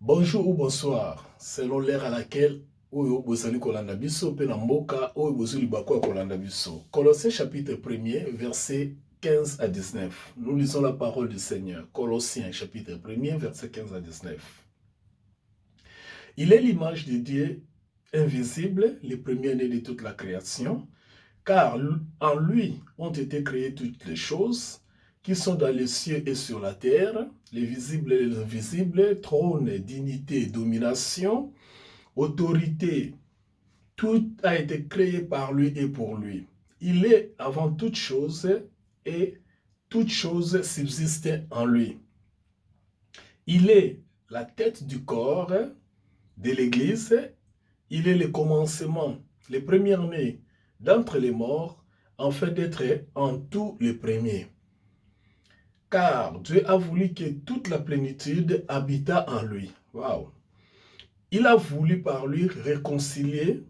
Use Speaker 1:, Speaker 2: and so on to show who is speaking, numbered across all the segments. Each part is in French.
Speaker 1: Bonjour ou bonsoir, selon l'ère à laquelle Oyo Bosali Kolanda Biso, Penamboka, Oyo Bosuli Bako Kolanda Biso. Colossiens chapitre 1er, versets 15 à 19. Nous lisons la parole du Seigneur. Colossiens chapitre 1er, versets 15 à 19. Il est l'image de Dieu invisible, le premier-né de toute la création, car en lui ont été créées toutes les choses qui sont dans les cieux et sur la terre, les visibles et les invisibles, trône, dignité, domination, autorité. Tout a été créé par lui et pour lui. Il est avant toute chose et toute chose subsiste en lui. Il est la tête du corps de l'Église. Il est le commencement, le premier-né d'entre les morts, afin d'être en tout le premier. Car Dieu a voulu que toute la plénitude habitât en lui. Waouh! Il a voulu par lui réconcilier.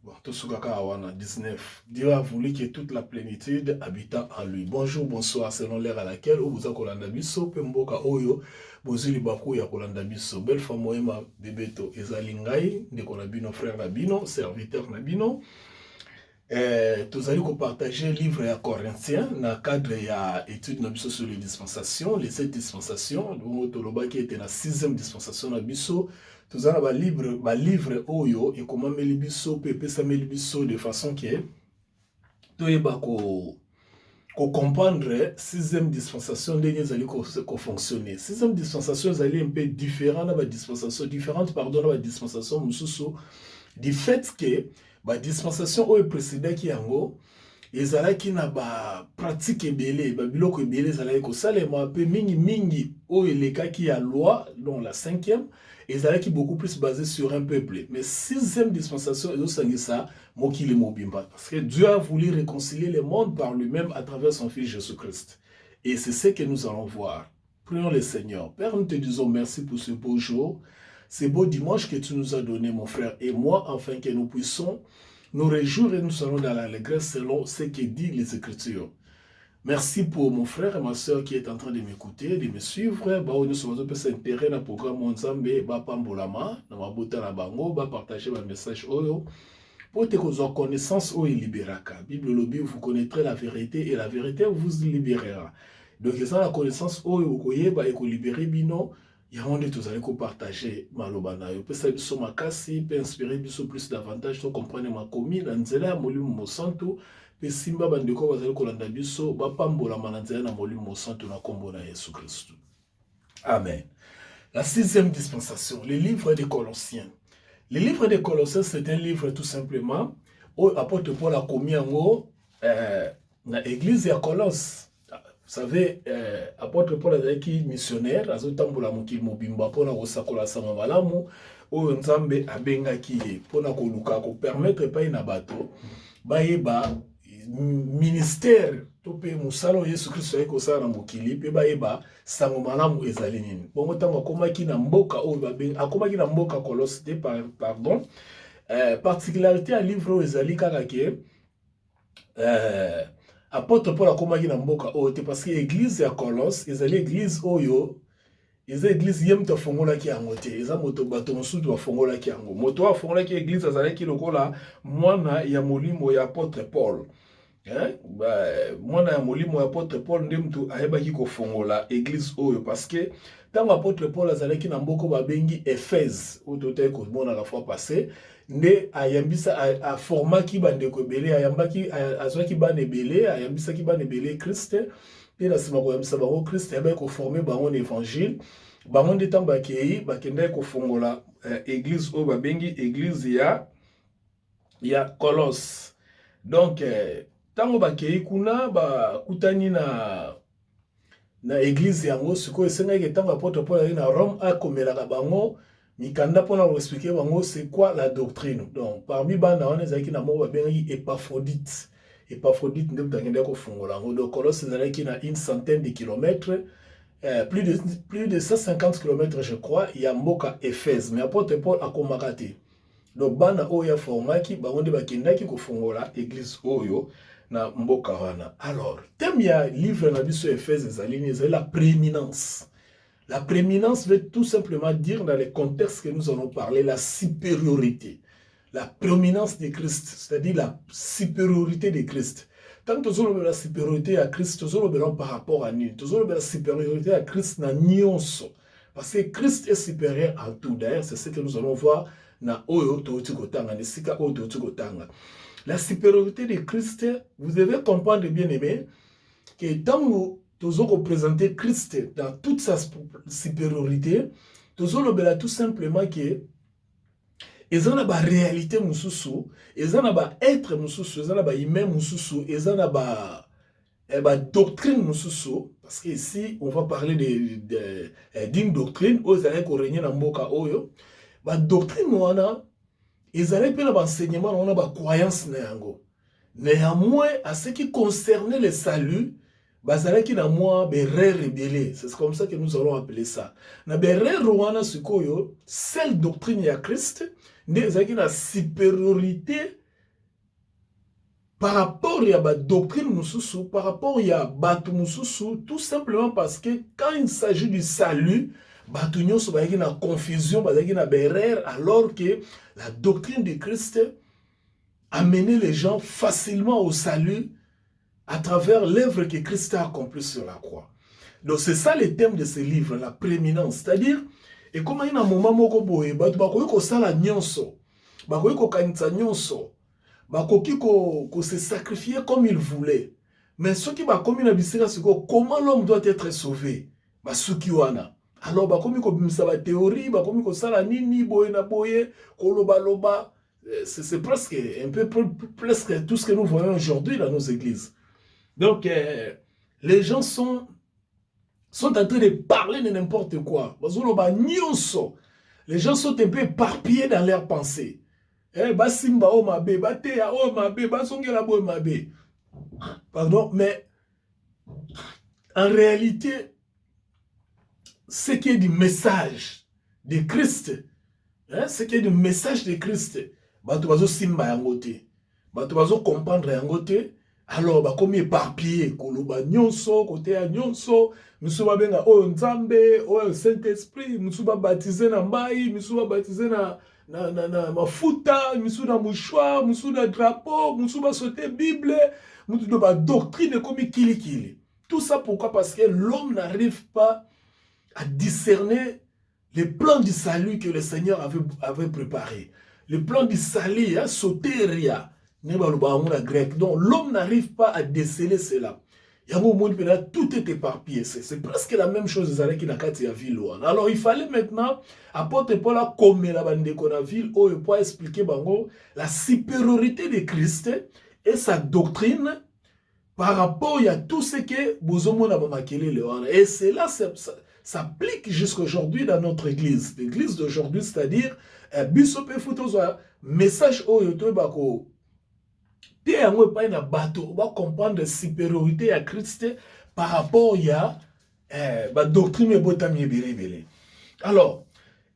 Speaker 1: Bon, 19. Dieu a voulu que toute la plénitude habitât en lui. Bonjour, bonsoir, selon l'ère à laquelle vous avez kolanda biso, pemboka oyo, bozuli baku ya kolanda biso. Belle femme oema bebeto ezalingai, ndeko na bino, frère na bino, serviteur na bino. Nous allons partager le livre à Corinthiens dans le cadre de l'étude sur les dispensations, les 7 dispensations. Nous avons qui était la 6e dispensation de Bisso. Nous avons un livre Oyo et comment mettre Bisso, Pepe Samuel Bisso de façon que nous allons comprendre la 6e dispensation de nous allons fonctionner. 6e dispensation est un peu différente de la dispensation, la dispensation du fait que la dispensation oyo précédente yango ezalaki na ba pratique ebele ba biloko ebele ezalaki kosalema pe mingi oyo elekaki ya loi dont la 5e ezalaki beaucoup plus basé sur un peuple, mais 6e dispensation ezosangisa mokili mobimba parce que Dieu a voulu réconcilier le monde par lui-même à travers son fils Jésus-Christ, et c'est ce que nous allons voir. Prions le Seigneur. Père, nous te disons merci pour ce beau jour, ce beau dimanche que tu nous as donné, mon frère et moi, afin que nous puissions nous réjouir et nous serons dans l'allégresse selon ce que dit les Écritures. Merci pour mon frère et ma soeur qui est en train de m'écouter, de me suivre. Nous sommes intérêt dans le programme Monzambe, Pambolama, dans ma bouteille à Bango, partager mon message pour que vous ayez connaissance au libéraka. Bible lobby, vous connaîtrez la vérité et la vérité vous libérera. Donc, ça la connaissance au et libérer bino. Il y a un de tous allez partager malobana. Vous pouvez savoir sur ma casse, peut inspirer plus davantage. Donc, comprenez ma commune, Anzela, Molimu Mosanto, pe simba bandeko bazali kolanda biso, bapambola mananzela na Molimu Mosanto na kombo na Yesu Christ. Amen. La 6e dispensation, le livre des Colossiens. Le livre des Colossiens, c'est un livre tout simplement où apôtre Paul a commis en haut dans l'église de Colosse. Vous savez, apôtre Paul est missionnaire, azotambola mokili mobimba pona kosakola sama malamu oyo Nzambe abengaki ye pona koluka ko permettre pa ina bato bayeba ministère to pe musalo Yesu Kristo ayeko sala na mokili pe bayeba sango malamu ezali nini. Bongo tango akomaki na mboka oyo babenga akomaki na mboka Colosse te pardon, particularité à livre ezali kaka ke apôtre Paul akomaki na mboka oyo te parce que église ya Colosse ezali église oyo eza église ye moto afongolaki yango te, eza moto bato mosusu bafongolaki yango. Moto afongolaki église azalaki lokola mwana ya molimo ya apôtre Paul. Mwana ya molimo ya apôtre Paul nde mutu ayebaki kofongola église oyo parce que tango apôtre Paul azalaki na mboko babengi Éphèse oyo totali komona la fois passée, nde ayambisa aformaki bandeko ebele, azwaki bana ebele, ayambisaki bana ebele Christ, pe na nsima koyambisa bango Christ ayebaki koforme bango na évangile. Bango nde ntango bakei bakendaki kofongola église oyo babengi église ya Colosse. Donc tango bakei kuna bakutani na église yango, sikoyo esengaki ntango apôtre Paul ali na Rome akomelaka bango mikanda mpona koexplike bango c'est quoi la doctrine. Donc parmi bana wana ezalaki na moko babengaki Épaphrodite. Épaphrodite nde moto akendaki kofongola yango. Donc Colosse ezalaki na une centaine de kilomètres, plus de 150 km je crois, ya mboka Éphèse, mais apôtre Paul akomaka te. Donc bana oyo aformaki bango nde bakendaki kofongola église oyo na mboka wana. Alors thème ya livre na biso Éphèse ezali la prééminence. La prééminence veut tout simplement dire, dans les contextes que nous allons parler, la supériorité. La prééminence de Christ, c'est-à-dire la supériorité de Christ. Tant que nous avons la supériorité à Christ, nous avons par rapport à nous. Nous avons la supériorité à Christ dans nyonso. Parce que Christ est supérieur à tout. D'ailleurs, c'est ce que nous allons voir dans Oyo Totikotanga, Nesika Oyo Totikotanga. La supériorité de Christ, vous devez comprendre, bien aimé, que tant que nous avons représenté Christ dans toute sa supériorité, nous avons tout simplement que ils ont la réalité mususu, ils ont la être mususu, ils ont la humain mususu, ils ont la doctrine mususu, parce qu'ici on va parler d'une doctrine où ils allaient régner dans mboka oyo, la doctrine wana, ils allaient faire l'enseignement, on a la croyance néango. Néanmoins, à ce qui concernait le salut, bazalaki na moi berre rebelle, c'est comme ça que nous allons appeler ça. Na berre wana sikoyo, seule doctrine ya Christ, nezaki na supériorité par rapport à la doctrine mususu, par rapport à batu mususu, tout simplement parce que quand il s'agit du salut, batu nyonso bazaki na confusion, bazaki na berre, alors que la doctrine de Christ amenait les gens facilement au salut à travers l'œuvre que Christ a accomplie sur la croix. Donc c'est ça le thème de ce livre, la prééminence. C'est-à-dire, et comment il y a un moment où il y a un nyonso, il se sacrifier comme il voulait. Mais ce qui va comme il a dit, c'est comment l'homme doit être sauvé. Alors, comme il y a une théorie, comme il y a nini, c'est presque un peu presque tout ce que nous voyons aujourd'hui dans nos églises. Donc, les gens sont en train de parler de n'importe quoi. Les gens sont un peu éparpillés dans leurs pensées. Pardon, mais en réalité, ce qui est du message de Christ, ce qui est du message de Christ, bato bazo simba yangote, bato bazo comprendre yangote. Alors, bah, comme éparpillé, koloba nyonso, côté ya nyonso, misuba benga oyo nzambe, oyo Saint-Esprit, misuba baptisé na mai, misuba baptisé na mafuta, misuba mouchoir, misuba drapeau, misuba sauter Bible, misuba doctrine comme kili. Tout ça pourquoi? Parce que l'homme n'arrive pas à discerner les plans du salut que le Seigneur avait préparé. Le plan du salut, hein, soteria. Donc l'homme n'arrive pas à déceler cela. Tout est éparpillé. C'est presque la même chose avec la ville. Alors il fallait maintenant apporter pour la comme la bande de ville pour expliquer la supériorité de Christ et sa doctrine par rapport à tout ce que Bozomo n'a pas. Et cela s'applique jusqu'aujourd'hui dans notre église. L'église d'aujourd'hui, c'est-à-dire message bako. On va comprendre la supériorité à Christ par rapport à la doctrine de alors,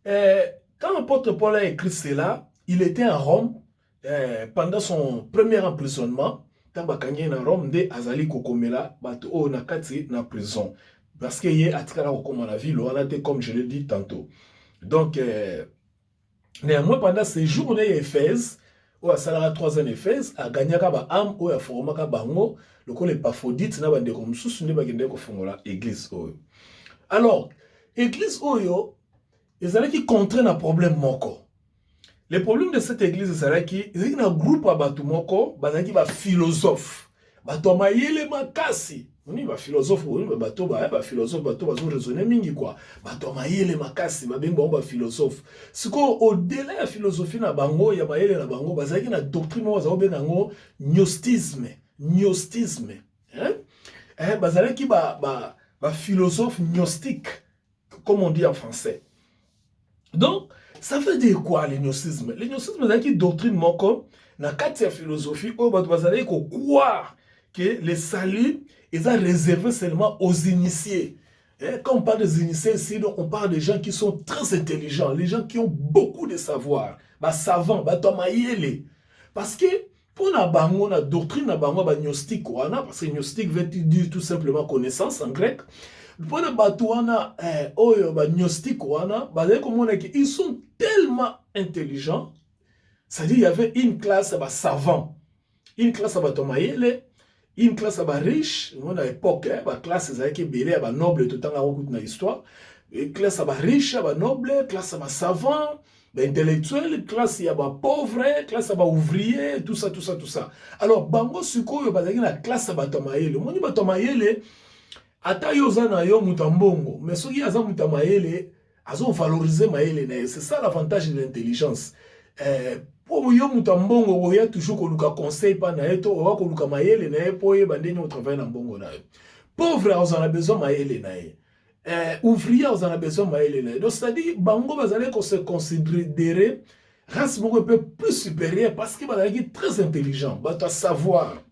Speaker 1: quand l'apôtre Paul a écrit cela, il était à Rome pendant son premier emprisonnement. Quand il était à Rome, il azali kokomela bato na kati na prison parce qu'il est atikala kokoma la ville, on a été comme je l'ai dit tantôt. Donc, néanmoins pendant ces jours à Éphèse, ou à Salara 3 ans Éphèse, a gagné ba âme ou a formé bango, le col est paphrodite na bande comme sous ne bagende ko fongola église oyo. Alors, église oyo, ils allaient qui contraint un problème moko. Le problème de cette église c'est qu'il y a un groupe à batu moko, bazaki ba philosophe, bato mayele makasi. On va philosophe, ba philosophe, bato bazo raisonner mingi quoi. Bato mayele makasi, ba bengo ba philosophe. Siko au-delà de la philosophie na bango ya mayele na bango, bazaki na doctrine bazo bengo gnostisme. Hein? Bazaki ba philosophe gnostique, comme on dit en français. Donc, ça veut dire quoi le gnosticisme? Le gnosticisme c'est une doctrine moko na kati ya philosophie o bato bazali ko croire que le salut est réservé seulement aux initiés. Quand on parle des initiés ici, on parle des gens qui sont très intelligents, les gens qui ont beaucoup de savoir, savants, parce que pour la bango, la doctrine la bango, gnostique, parce que gnostique veut dire tout simplement connaissance en grec. Pour les batouana, gnostic wana, ils sont tellement intelligents. C'est-à-dire, il y avait une classe à savant, une classe à tomaïle, une classe à riche, à l'époque, la classe qui est noble tout le temps dans l'histoire, une classe à riche, à noble, classe à savant, intellectuel, classe à pauvre, classe à ouvrier, tout ça. Alors, bango suko yo bazaki na classe à tomaïle. Moni ba tomaïle, ata yo zana yo mutambongo, mais soki aza mutamaïle, azo valoriser maïle. C'est ça l'avantage de l'intelligence. Pour yo mutambongo oya toujours koluka conseil pa na eto oya koluka maïle na po ye bandeni au travail na mbongo na yo. Pauvre on a besoin maïle na ye. Ouvrier on a besoin maïle na ye. Donc c'est-à-dire bango bazale ko se considérer race un peu plus supérieure parce que bazali très intelligent, ba ta savoir.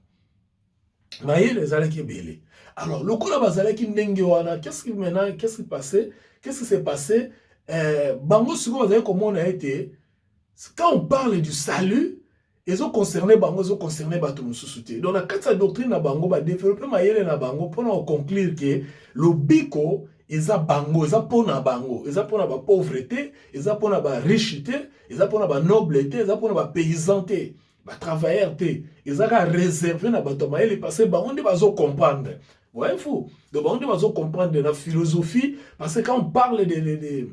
Speaker 1: Maïle ezalaki belé. Alors, le coup là, qu'est-ce qui passait? Qu'est-ce qui s'est passé? Bango Sugo, comment on a été? Quand on parle du salut, ils ont concerné Bango, ils ont concerné Batou Soussouté. Donc, la quatre doctrine à Bango va développer Maïle na Bango pour conclure que le biko, ils ont Bango, ils ont pour na Bango, ils ont pour la pauvreté, ils ont pour la richité, ils ont pour la noblesse, ils ont pour la paysanneté. Travailleurs, ils ont réservé na bato maïle parce que Bango ne va pas comprendre. Ouais, fou. Donc, on doit comprendre la philosophie, parce que quand on parle des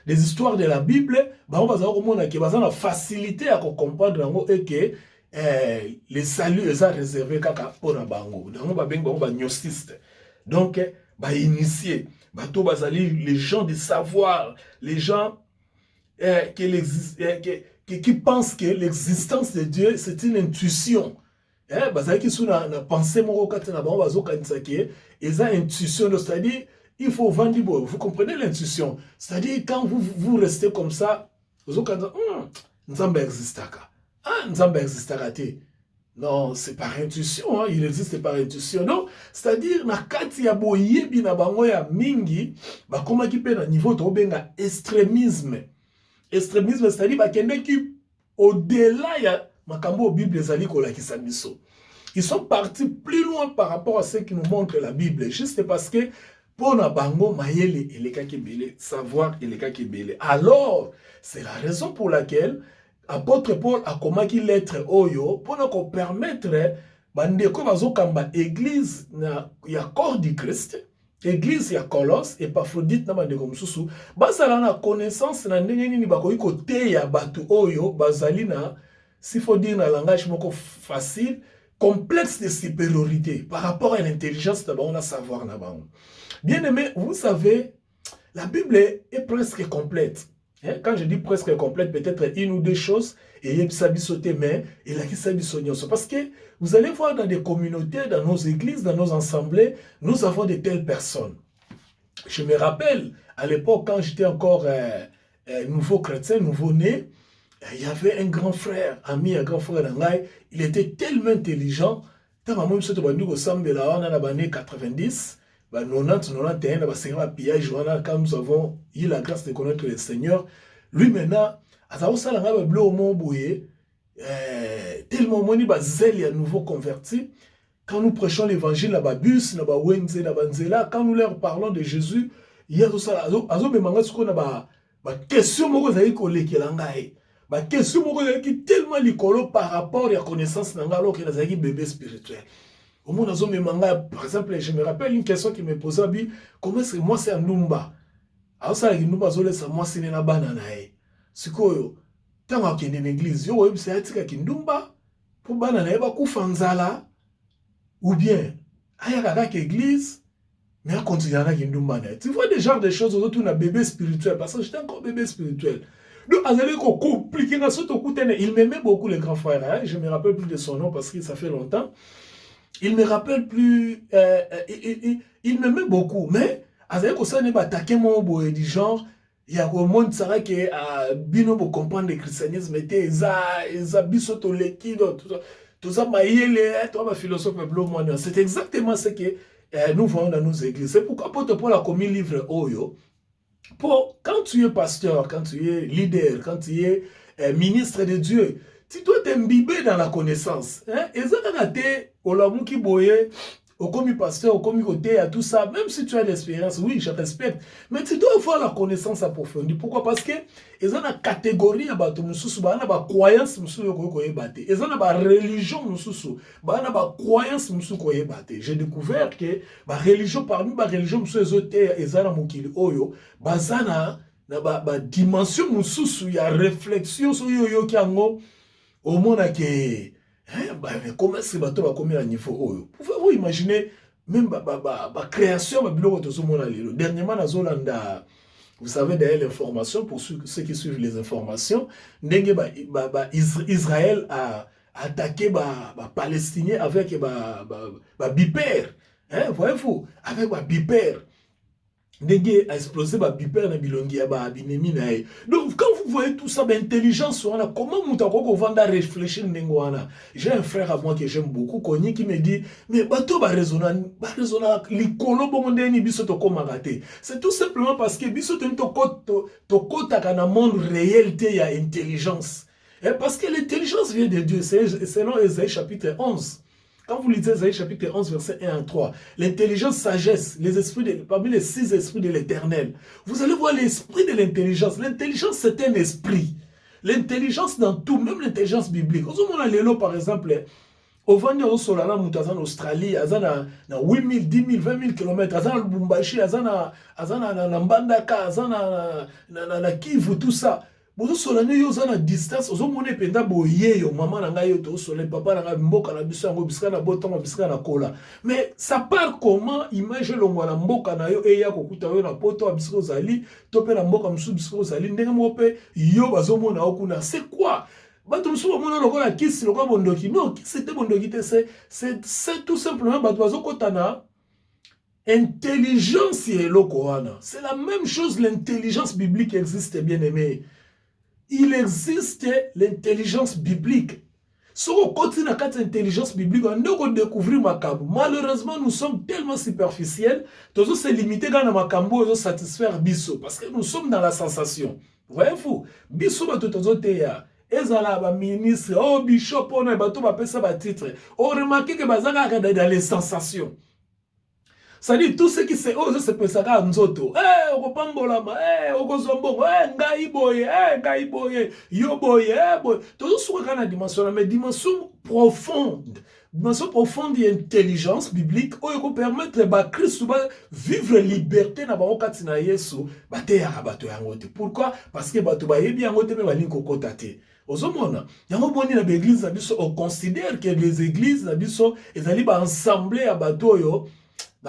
Speaker 1: histoires de la Bible, on va savoir qu'il y a une facilité à comprendre et que les saluts sont réservés pour la Bango. Donc, on va bien gnosticiste. Donc, initié. Les gens de savoir, les gens qui pensent que l'existence de Dieu, c'est une intuition. Bazaki sous na pensée moko kati na bango bazo kanisa ke eza intuition, c'est-à-dire il faut vendre. Vous comprenez l'intuition, c'est-à-dire quand vous restez comme ça bazo kanisa nzambe existaka nzambe existaka te. Non, c'est par intuition, hein, il existe par intuition. Donc c'est-à-dire na kati ya boyebi na bango ya mingi ba koma ki pe na niveau to benga extrémisme, c'est-à-dire ba kende ki au-delà ya makambo Bible ezali kolakisa biso. Ils sont partis plus loin par rapport à ce qui nous montre la Bible, juste parce que pour na bango mayele eleka kebele, savoir eleka kebele. Alors, c'est la raison pour laquelle apôtre Paul a komaki lettre oyo pour nous permettre bandeko bazokamba église na ya corps du Christ, église ya Colosse et Paphrodite na bandeko mususu bazala na connaissance na ndenge nini bakoki koteya bato oyo bazali na, s'il faut dire dans le langage facile, complexe de supériorité par rapport à l'intelligence d'abord on a savoir là-bas. Bien aimé, vous savez, la Bible est presque complète. Quand je dis presque complète, peut-être une ou deux choses, et il y a mais il y a parce que vous allez voir dans des communautés, dans nos églises, dans nos assemblées, nous avons de telles personnes. Je me rappelle, à l'époque, quand j'étais encore nouveau chrétien, nouveau-né, il y avait un grand frère, un grand frère d'Angaï, il était tellement intelligent, quand on a dans les années 90, 90, 91, quand nous avons eu la grâce de connaître le Seigneur, lui maintenant, tellement moni zèle à nouveau converti, quand nous prêchons l'évangile, quand nous leur parlons de Jésus, il y a tout ça, question ma question est tellement licolo par rapport à la connaissance de bébé spirituel. Au monde par exemple, je me rappelle une question qui me posait, comment est-ce que moi c'est un numba? Alors ça, il nous bazole ça moi c'est na banana. C'est quoi? Tant qu'il y a une église, yo c'est atika kindumba pour banana ba kufanzala ou bien ayaka église mais à continuer à kindumba. Tu vois des genres de choses autour d'un bébé spirituel parce que j'étais encore bébé spirituel. Donc, compliqué, il m'aimait beaucoup, le grand frère. Hein? Je ne me rappelle plus de son nom parce que ça fait longtemps. Il me rappelle plus. Il m'aimait beaucoup. Mais, ça n'est pas attaqué mon boy du genre. Il y a un monde qui a bien pour comprendre le christianisme. Tout ça, philosophe. C'est exactement ce que nous voyons dans nos églises. C'est pourquoi pour la commune livre Oyo. Quand tu es pasteur, quand tu es leader, quand tu es ministre de Dieu, tu dois t'imbiber dans la connaissance. Et ça, au commis pasteur, au commis côté, à tout ça, même si tu as l'expérience, oui, je respecte, mais tu dois avoir la connaissance approfondie. Pourquoi? Parce que ils ont une catégorie à bateau, ils ont une croyance, ils ont une religion, ils ont une croyance, j'ai découvert que la religion, parmi les religions, ils ont une dimension, il y a réflexion sur yo qui ango au monde que comment est-ce que bateau va commis à niveau oyo. Pouvez-vous imaginer même la création de bureau de ce monde dernièrement dans Zolanda, vous savez d'ailleurs l'information pour ceux qui suivent les informations, Israël a attaqué les Palestiniens avec bipère, hein, voyez-vous, avec bipère. Ndenge a explosé ba bipère na bilongi ya ba binemi na ye. Donc quand vous voyez tout ça, l'intelligence wana, comment moutako vanda réfléchir ndenge wana. J'ai un frère à moi que j'aime beaucoup, Kony, qui me dit mais bato ba raisonna likolo bonde ni biso to komagate. C'est tout simplement parce que biso to kota kana monde réalité ya intelligence. Et parce que l'intelligence vient de Dieu, c'est selon Ésaïe chapitre 11. Quand vous lisez Ésaïe chapitre 11, verset 1 à 3, l'intelligence, sagesse, les esprits parmi les 6 esprits de l'éternel, vous allez voir l'esprit de l'intelligence. L'intelligence, c'est un esprit. L'intelligence dans tout, même l'intelligence biblique. Vous avez par exemple, au Vanya au Solana, en Australie, à 8 000, 10 000, 20 000 km, à Lubumbashi, à Mbandaka, à Kivu, tout ça. Bozo solane yo za na distance ozo mone penda boye yo maman na ngai yo to solane papa na ngai mboka na biso yango bisika na botongo bisika na kola. Mais ça part comment image longwa na mboka na yo eya kokuta yo na poto bisiko zali to pe na mboka musu bisiko zali ndenge mo pe yo bazo mona okuna. C'est quoi? Bato musu mona lokola kisi lokola bondoki. Non, c'était bondoki te c'est tout simplement bato bazo kotana intelligence et lokoana. C'est la même chose, l'intelligence biblique existe, bien aimé. Il existe l'intelligence biblique. Si on continue à cette intelligence biblique, on doit découvrir Makambo. Malheureusement, nous sommes tellement superficiels, tous se limiter dans Makambo et satisfaire Bisso. Parce que nous sommes dans la sensation. Voyez-vous, Bisso va tout teya. Ezala ba ministre, oh bishop, on a bateau, va passer ba titre. On remarque que bazanga dans les sensations. C'est-à-dire, tout ce qui se ose se peut ça nzoto. Eh, okopambolama, okozombongo, ngai boye, yo boye, boye. Tout ça sur la dimension, mais dimension profonde et intelligence biblique, qui permet à Christ de vivre liberté na bango kati na Yesu, bate ya bato yangote. Pourquoi? Parce que bato ba yebi yangote me bali kokota te. Ozomona, yango boni na l'église na biso, on considère que les églises na biso ezali ba ensemble à bato yo.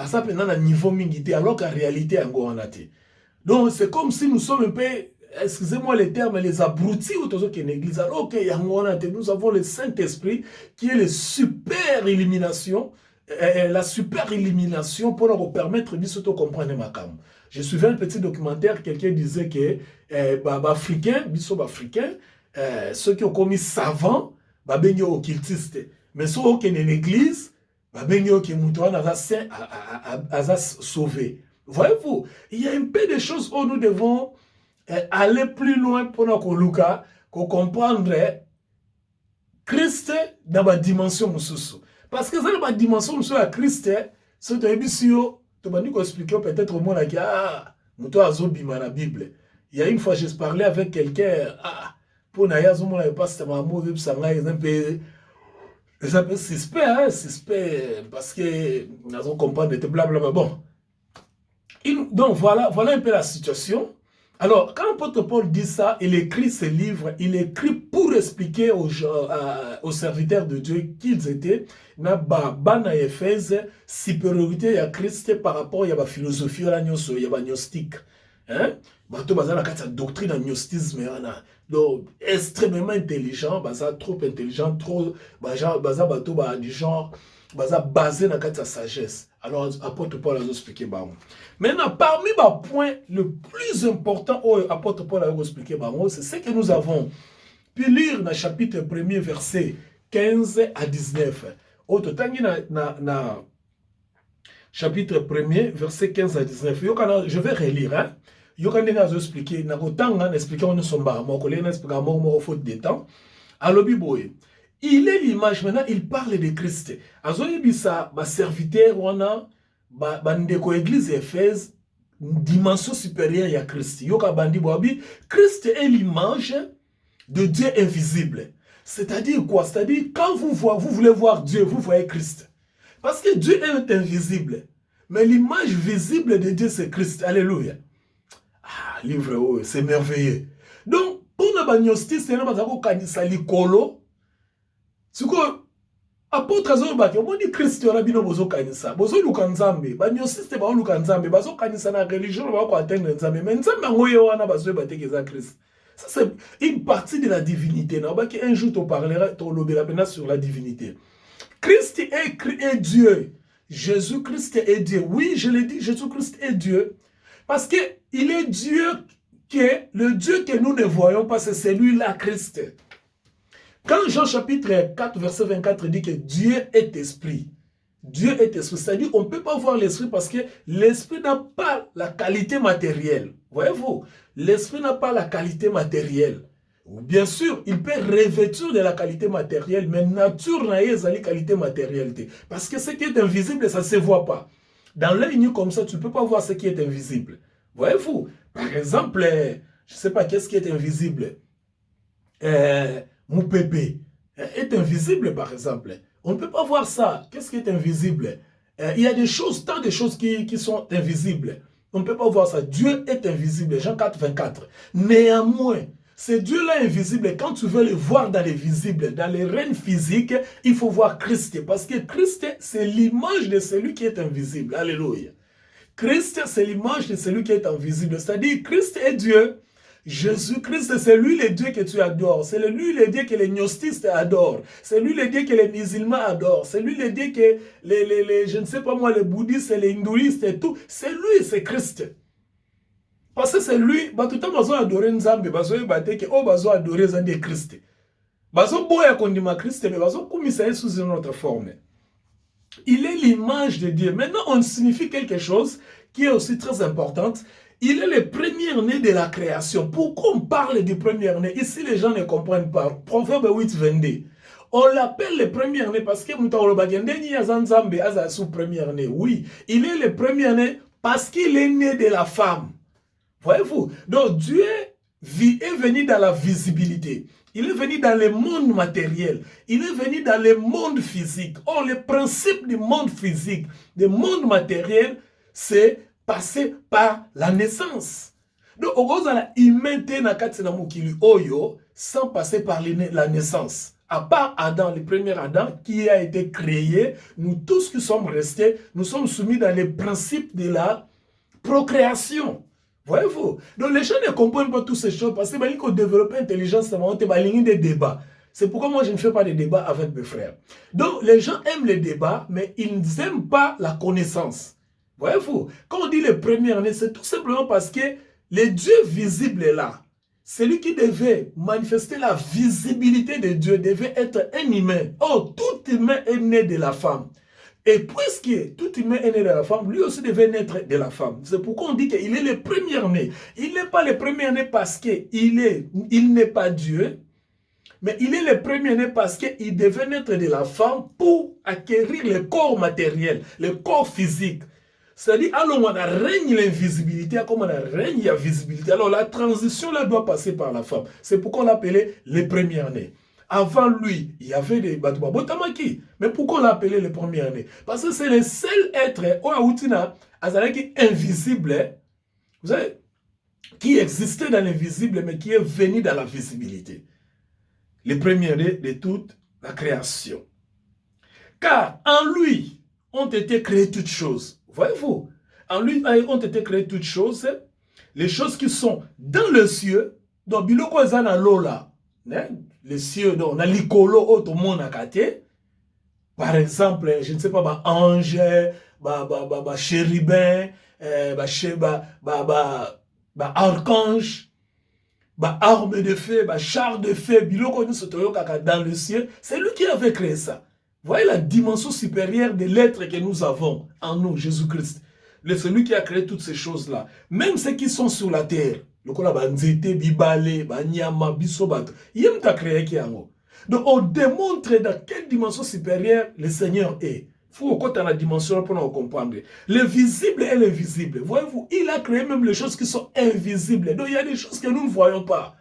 Speaker 1: Ça peut être un niveau mingité, alors qu'en réalité, donc c'est comme si nous sommes un peu, excusez-moi les termes, les abrutis autour de l'église, alors que nous avons le Saint-Esprit qui est la super élimination pour nous permettre de comprendre ma cam. Je suivais un petit documentaire, quelqu'un disait que Africains, ceux qui ont commis savants, ils sont occultistes. Mais ceux qui sont dans l'église, sauvé. Voyez-vous, il y a un peu de choses où nous devons aller plus loin pour nous comprendre Christ dans la dimension mususu. Parce que dans la dimension mususu à Christ, c'est un bisio, tu m'as dit qu'on expliquait peut-être au monde qui a la Bible. Il y a une fois, j'ai parlé avec quelqu'un, pour n'ailleurs, je ne sais pas si c'est un mot, un peu. Ça peut suspect, hein, suspect, parce que nous avons compris, blablabla. Bon. Donc voilà un peu la situation. Alors, quand l'apôtre Paul dit ça, il écrit ce livre, il écrit pour expliquer aux serviteurs de Dieu qu'ils étaient dans Éphèse, supériorité à Christ par rapport à la philosophie, à la gnostique. Hein? La doctrine du gnosticisme, donc extrêmement intelligent, trop intelligent, trop du genre basé dans la sagesse. Alors, apôtre Paul a expliqué. Maintenant, parmi les points le plus important que apôtre Paul a expliqué, c'est ce que nous avons pu lire dans le chapitre 1er, verset 15 à 19. Chapitre 1er, verset 15 à 19. Je vais relire. Hein? Yo quand on a expliqué, na kotanga expliquer on somba mo ko lena expliquer mo faute de temps. Alobi boye. Il est l'image. Maintenant, il parle de Christ. Azoyebisa, ba serviteur, wana, ba ndeko église Éphèse, dimension supérieure à Christ. Yoka bandi boabi, Christ est l'image de Dieu invisible. C'est-à-dire quoi? C'est-à-dire, quand vous voulez voir Dieu, vous voyez Christ. Parce que Dieu est invisible. Mais l'image visible de Dieu, c'est Christ. Alléluia. Ah, livre, c'est merveilleux. Donc, pour la bagnostic, c'est un likolo. C'est quoi? Apôtre Azobaki, on dit Christ y aura bien bozo kanisa. Bozo lukanzambe. Bagnostic, c'est pas lukanzambe. Bazo kanisa na religion, on va atteindre nzambe. Mais nzambe ngoyo wana bazo bateke za Christ. Ça, c'est une partie de la divinité. Un jour, tu parleras sur la divinité. Christ est Dieu. Jésus-Christ est Dieu. Oui, je l'ai dit, Jésus-Christ est Dieu. Parce qu'il est Dieu, le Dieu que nous ne voyons pas, c'est celui-là, Christ. Quand Jean chapitre 4, verset 24 dit que Dieu est esprit, Dieu est esprit, c'est-à-dire qu'on ne peut pas voir l'esprit parce que l'esprit n'a pas la qualité matérielle. Voyez-vous, l'esprit n'a pas la qualité matérielle. Bien sûr, il peut revêtir de la qualité matérielle, mais nature n'a pas la qualité matérielle. Parce que ce qui est invisible, ça ne se voit pas. Dans l'œil nu comme ça, tu ne peux pas voir ce qui est invisible. Voyez-vous, par exemple, je ne sais pas qu'est-ce qui est invisible. Mon bébé est invisible, par exemple. On ne peut pas voir ça. Qu'est-ce qui est invisible? Il y a des choses, tant de choses qui sont invisibles. On ne peut pas voir ça. Dieu est invisible. Jean 4, 24. Néanmoins, ce Dieu-là invisible, quand tu veux le voir dans les visibles, dans les règnes physiques, il faut voir Christ. Parce que Christ, c'est l'image de celui qui est invisible. Alléluia. Christ, c'est l'image de celui qui est invisible. C'est-à-dire, Christ est Dieu. Jésus-Christ, c'est lui le Dieu que tu adores. C'est lui le Dieu que les gnostistes adorent. C'est lui le Dieu que les musulmans adorent. C'est lui le Dieu que je ne sais pas moi, les bouddhistes, les hindouistes et tout. C'est lui, c'est Christ. Parce que c'est lui, tout le temps, ils ont adoré Nzambe, ils ont adoré Christ. Ils ont boya kondima Christ, mais ils ont commis ça sous une autre forme. Il est l'image de Dieu. Maintenant, on signifie quelque chose qui est aussi très importante. Il est le premier-né de la création. Pourquoi on parle du premier-né? Ici, les gens ne comprennent pas. Proverbe 8, 22. On l'appelle le premier-né parce que premier-né. Oui, il est le premier-né parce qu'il est né de la femme. Voyez-vous? Donc, Dieu est venu dans la visibilité. Il est venu dans le monde matériel. Il est venu dans le monde physique. Or, le principe du monde physique, du monde matériel, c'est passer par la naissance. Donc, il maintient oyo sans passer par la naissance. À part Adam, le premier Adam, qui a été créé, nous tous qui sommes restés, nous sommes soumis dans les principes de la procréation. Voyez-vous? Donc, les gens ne comprennent pas toutes ces choses parce que quand développer l'intelligence, ça va des débats. C'est pourquoi moi, je ne fais pas de débats avec mes frères. Donc, les gens aiment les débats, mais ils n'aiment pas la connaissance. Voyez-vous, quand on dit le premier-né, c'est tout simplement parce que le Dieu visible est là. Celui qui devait manifester la visibilité de Dieu devait être un humain. Oh, tout humain est né de la femme. Et puisque tout humain est né de la femme, lui aussi devait naître de la femme. C'est pourquoi on dit qu'il est le premier-né. Il n'est pas le premier-né parce qu'il n'est pas Dieu, mais il est le premier-né parce qu'il devait naître de la femme pour acquérir le corps matériel, le corps physique. C'est-à-dire, alors on a règne l'invisibilité, comme on a règne la visibilité. Alors la transition là doit passer par la femme. C'est pourquoi on l'appelait les premiers-nés. Avant lui, il y avait des Batouba Botamaki. Mais pourquoi on l'appelait les premiers-nés? Parce que c'est le seul être, invisible, vous savez, qui existait dans l'invisible, mais qui est venu dans la visibilité. Les premiers-nés de toute la création. Car en lui ont été créées toutes choses. Voyez-vous, en lui ont été créées toutes choses, les choses qui sont dans le ciel, dans biloko ezana lola, les cieux, on a l'icolo au monde à côté. Par exemple, je ne sais pas, ange, chérubin, archange, arme de feu, char de feu, biloko dans le ciel, c'est lui qui avait créé ça. Voyez la dimension supérieure de l'être que nous avons en nous, Jésus-Christ. Celui qui a créé toutes ces choses-là. Même ceux qui sont sur la terre. Le kola banzete, bibale, banyama, bisobato. Il t'a créé qui en haut. Donc, on démontre dans quelle dimension supérieure le Seigneur est. Il faut qu'on ait la dimension pour nous comprendre. Le visible et l'invisible. Voyez-vous, il a créé même les choses qui sont invisibles. Donc, il y a des choses que nous ne voyons pas.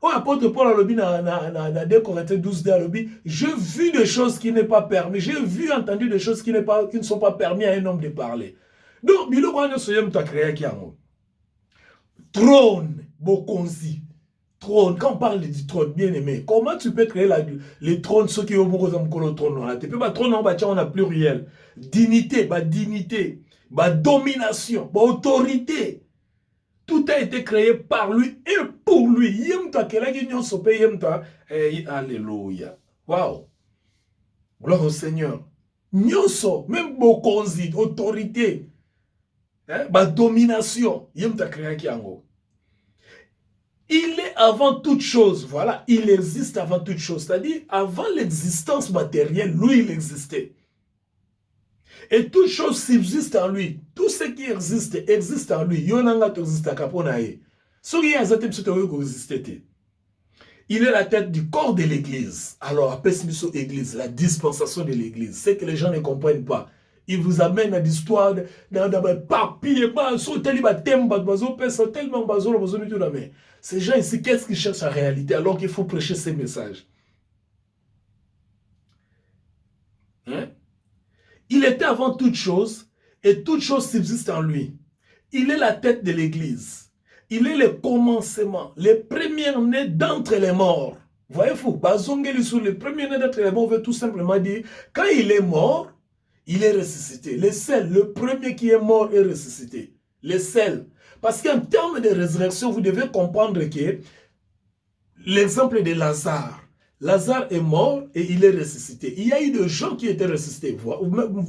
Speaker 1: Au apôtre Paul a lobby dans 2 Corinthiens 12, j'ai vu des choses qui n'est pas permis. J'ai vu, entendu des choses qui ne sont pas permis à un homme de parler. Donc, il a créé qui a trône, bokonzi. Trône, quand on parle du trône, bien aimé, comment tu peux créer les trônes, ceux qui ont beaucoup de trône? Tu peux pas trône, on a pluriel. Dignité, dignité, domination, autorité. Tout a été créé par lui et pour lui. Alléluia. Waouh. Gloire au Seigneur. Nyonso, même bokonzi, autorité, domination. Il est avant toute chose. Voilà, il existe avant toute chose. C'est-à-dire, avant l'existence matérielle, lui, il existait. Et toute chose subsiste en lui. Tout ce qui existe en lui. Il est la tête du corps de l'église. Alors, appelle-ce église, la dispensation de l'église. C'est que les gens ne comprennent pas. Il vous amène à l'histoire dans des papiers, tellement. Ces gens ici, qu'est-ce qu'ils cherchent en réalité alors qu'il faut prêcher ces messages? Hein? Il était avant toute chose et toute chose subsiste en lui. Il est la tête de l'église. Il est le commencement, le premier-né d'entre les morts. Voyez-vous, sur le premier-né d'entre les morts veut tout simplement dire, quand il est mort, il est ressuscité. Le premier qui est mort est ressuscité. Le seul. Parce qu'en termes de résurrection, vous devez comprendre que l'exemple de Lazare. Lazare est mort et il est ressuscité. Il y a eu des gens qui étaient ressuscités.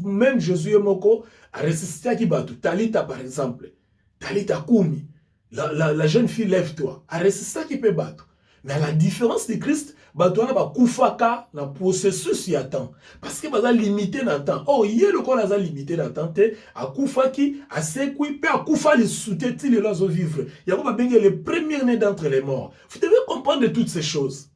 Speaker 1: Même Jésus et Moko a ressuscité à Kibatu. Talita par exemple. Talita Koumi. La jeune fille, lève-toi. A ressuscité à Kibatu. Mais à la différence de Christ, Batouana ba koufaka na processus y attend. Parce que baza limité dans le temps. Oh, il y a le corps a limité dans le temps. A koufaki, a sekui, pe a koufa les sous-tétis les lois vivre. Il y a le premier né d'entre les morts. Vous devez comprendre toutes ces choses.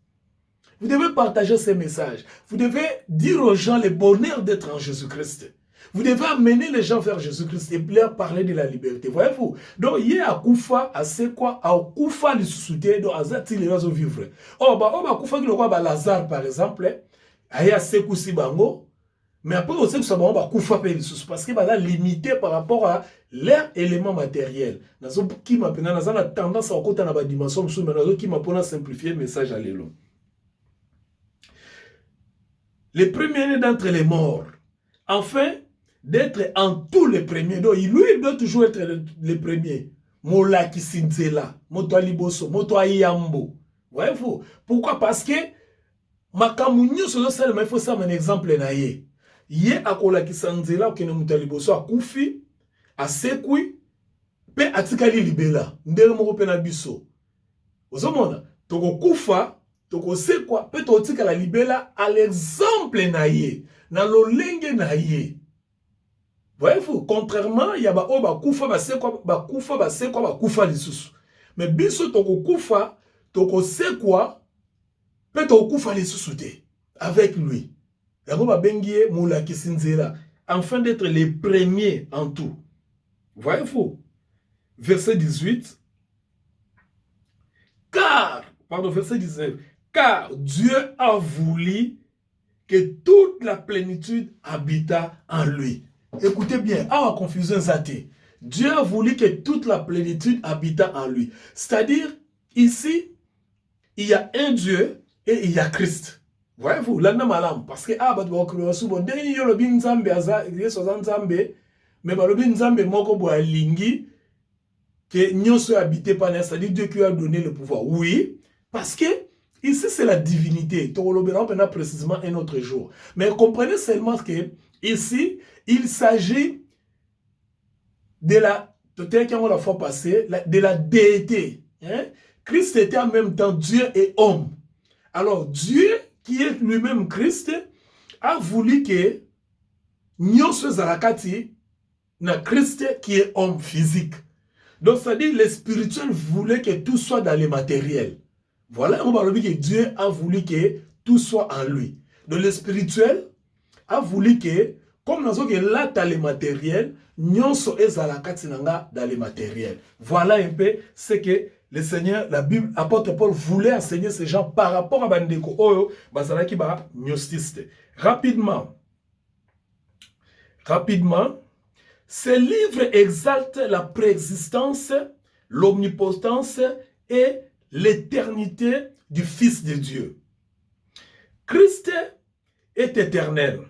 Speaker 1: Vous devez partager ces messages. Vous devez dire aux gens le bonheur d'être en Jésus-Christ. Vous devez amener les gens vers Jésus-Christ et leur parler de la liberté. Voyez-vous? Donc, il y a Koufa, à c'est quoi? À Koufa, le soutien, donc, à Zati, les raisons vivre. Oh, Koufa, qui le roi, Lazare, par exemple, il y a Sekousi Bango. Mais après, on sait que ça va Koufa, parce qu'il va limité par rapport à leur élément matériel. Qui m'a tendance à côté dans la dimension, qui m'a simplifié le message à l'élo. Les premiers d'entre les morts. Enfin, d'être en tous les premiers. Donc, lui, il doit toujours être le premier. Mola Kisinzela, Moto Aliboso, Moto Ayambo. Voyez-vous? Pourquoi? Parce que Makamunyo, il faut ça un exemple. Yé akola Kisinzela, qui est Moto Aliboso, à Koufi, à Sekui, pe atikali libela. Ndere moko pe na biso. Ozomona, toko Koufa, toko Sekwa, pe to atikala libela, à l'exemple naye, na lolenge naye. Voyez-vous, contrairement, il y a koufa lisusu. Mais biso toko koufa, toko sekwa, pe toko koufa lisusu te, avec lui. Yako bengie moula kisinzela, afin d'être les premiers en tout. Voyez-vous, verset 18. Verset 19. Car Dieu a voulu que toute la plénitude habita en lui. Écoutez bien, à confusion zate. Dieu a voulu que toute la plénitude habita en lui. C'est-à-dire, ici, il y a un Dieu et il y a Christ. Voyez-vous, là, parce que, c'est-à-dire Dieu qui a donné le pouvoir. Oui, parce que ici, c'est la divinité. On va précisément un autre jour. Mais comprenez seulement que ici, il s'agit de la, la fois passée, de la déité. Hein? Christ était en même temps Dieu et homme. Alors, Dieu, qui est lui-même Christ, a voulu que Nyonso Zarakati na Christ qui est homme physique. Donc, c'est-à-dire, le spirituel voulait que tout soit dans le matériel. Voilà, on va dire que Dieu a voulu que tout soit en lui. Donc le spirituel a voulu que, comme nous avons là dans les matériels, nous sommes dans les matériels. Voilà un peu ce que le Seigneur, la Bible, apôtre Paul voulait enseigner ces gens par rapport à Bandeko Oyo, Bazalaki ba gnostiste. Rapidement, ce livre exalte la préexistence, l'omnipotence et l'éternité du Fils de Dieu. Christ est éternel,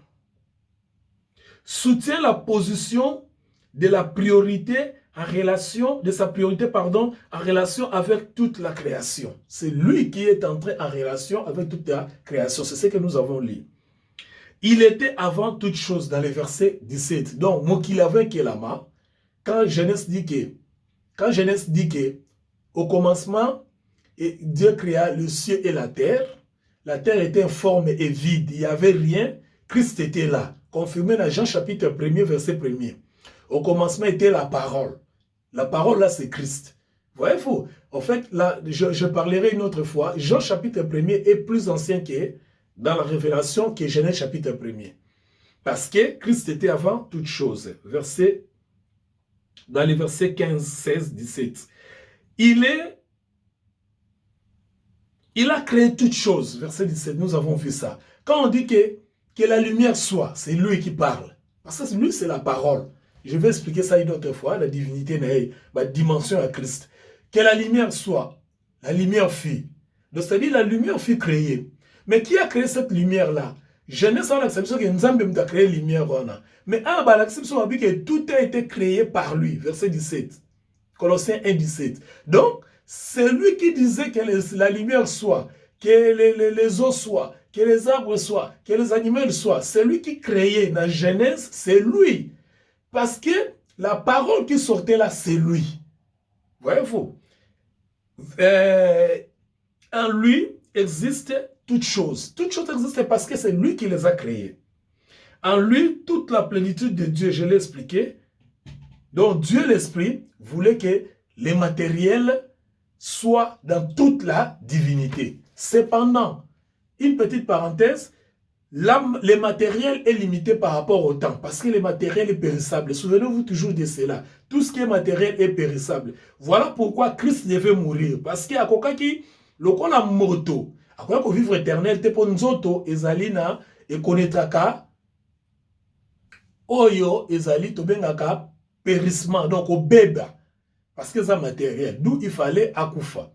Speaker 1: soutient la position de la priorité en relation, en relation avec toute la création. C'est lui qui est entré en relation avec toute la création. C'est ce que nous avons lu. Il était avant toute chose dans les versets 17. Donc, moi qui l'avais qui est là-bas, quand Genèse dit que au commencement, Dieu créa le ciel et la terre était informe et vide, il n'y avait rien, Christ était là. Confirmé dans Jean chapitre 1er, verset 1er. Au commencement était la parole. La parole là, c'est Christ. Voyez-vous, en fait, là, je parlerai une autre fois. Jean chapitre 1er est plus ancien que dans la révélation que Genèse chapitre 1er. Parce que Christ était avant toute chose. Dans les versets 15, 16, 17. Il a créé toutes choses. Verset 17, nous avons vu ça. Quand on dit que la lumière soit, c'est lui qui parle. Parce que lui, c'est la parole. Je vais expliquer ça une autre fois, la divinité, la dimension à Christ. Que la lumière soit, la lumière fut. Donc, c'est-à-dire la lumière fut créée. Mais qui a créé cette lumière-là? Genèse a l'acception que Nzambe a créé la lumière. Mais l'acception a dit que tout a été créé par lui. Verset 17. Colossiens 1, 17. Donc, c'est lui qui disait que la lumière soit, que les eaux soient, que les arbres soient, que les animaux soient. C'est lui qui créait dans Genèse, c'est lui. Parce que la parole qui sortait là, c'est lui. Voyez-vous? En lui existe toute chose. Toute chose existe parce que c'est lui qui les a créées. En lui, toute la plénitude de Dieu, je l'ai expliqué. Donc Dieu l'Esprit voulait que les matériels soient dans toute la divinité. Cependant, une petite parenthèse, le matériel est limité par rapport au temps, parce que le matériel est périssable. Souvenez-vous toujours de cela. Tout ce qui est matériel est périssable. Voilà pourquoi Christ devait mourir. Parce qu'il y a quelqu'un qui, lorsqu'on a morto, après qu'on vivre éternel, te pour nous autres, ezalina, et connaîtra oyo, ezali, tobengaka, périssement, donc au bébé. Parce que c'est matériel. D'où il fallait akufa.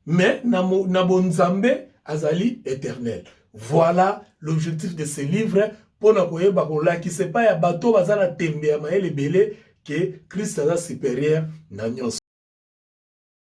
Speaker 1: Mais, Nabonzambe, azali éternel. Voilà l'objectif de ce livre. Pour nous bakola qui sait pas ya bateau bazana tembe ya maele belé que Christ est supérieur na nyonso.